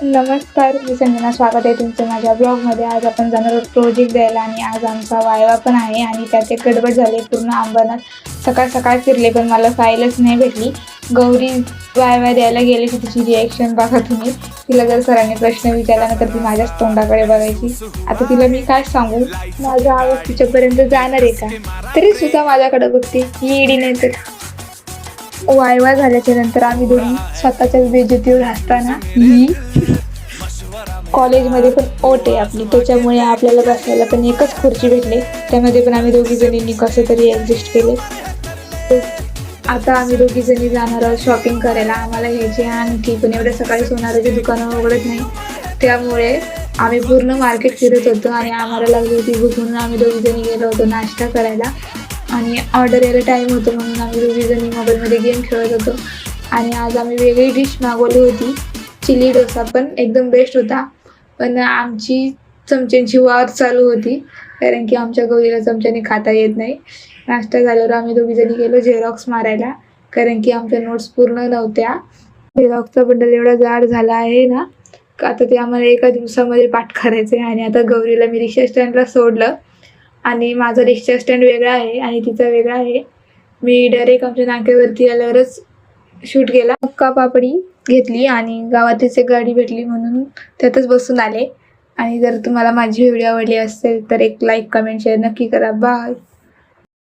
नमस्कार, मी संजना. स्वागत आहे तुमचं माझ्या ब्लॉगमध्ये. आज आपण जाणार आहोत प्रोजेक्ट द्यायला आणि आज आमचा वायवा पण आहे आणि त्यात एक गडबड झाली. पूर्ण अंबरनाथ सकाळ सकाळ फिरले पण मला फाईलच नाही भेटली. गौरी वायवा द्यायला गेली की तिची रिॲक्शन बघा तुम्ही. तिला जर सरांनी प्रश्न विचारला ना तर ती माझ्याच तोंडाकडे बघायची. आता तिला मी काय सांगू, माझा आवाज तिच्यापर्यंत जाणार आहे का? तरी सुद्धा माझ्याकडे बघते, येडी नाही तर. वायवा झाल्याच्या नंतर आम्ही दोघी स्वतःच्याच बेइज्जतीवर हसताना ही कॉलेजमध्ये पण ओट आहे आपली, त्याच्यामुळे आपल्याला बसायला पण एकच खुर्ची भेटले. त्यामध्ये पण आम्ही दोघी जणींनी कसं तरी ॲडजस्ट केले. आता आम्ही दोघी जणी जाणार आहोत शॉपिंग करायला. आम्हाला घ्यायची आणखी पण एवढ्या सकाळी सोनाराची दुकानं उघडत नाही, त्यामुळे आम्ही पूर्ण मार्केट फिरत होतो आणि आम्हाला लागली होती भूक म्हणून आम्ही दोघी जणी गेलो होतो नाश्ता करायला. आणि ऑर्डर यायला टाईम होतो म्हणून आम्ही दोघी जणी मोबाईलमध्ये गेम खेळत होतो. आणि आज आम्ही वेगळी डिश मागवली होती, चिली डोसा. पण एकदम बेस्ट होता. पण आमची चमच्यांची वार चालू होती कारण की आमच्या गौरीला चमच्याने खाता येत नाही. नाश्ता झाल्यावर आम्ही दोघी जणी गेलो झेरॉक्स मारायला कारण की आमच्या नोट्स पूर्ण नव्हत्या. झेरॉक्सचा बंडल एवढा जाड झाला आहे ना, आता ते आम्हाला एका दिवसामध्ये पाठ करायचं आहे. आणि आता गौरीला मी रिक्षा स्टँडला सोडलं आणि माझा रिक्षा स्टँड वेगळा आहे आणि तिचा वेगळा आहे. मी डायरेक्ट आमच्या नाक्यावरती आल्यावरच शूट केला. मक्का पापडी घेतली आणि गावातच एक गाडी भेटली म्हणून त्यातच बसून आले. आणि जर तुम्हाला माझी व्हिडिओ आवडली असेल तर एक लाईक, कमेंट, शेअर नक्की करा. बाय.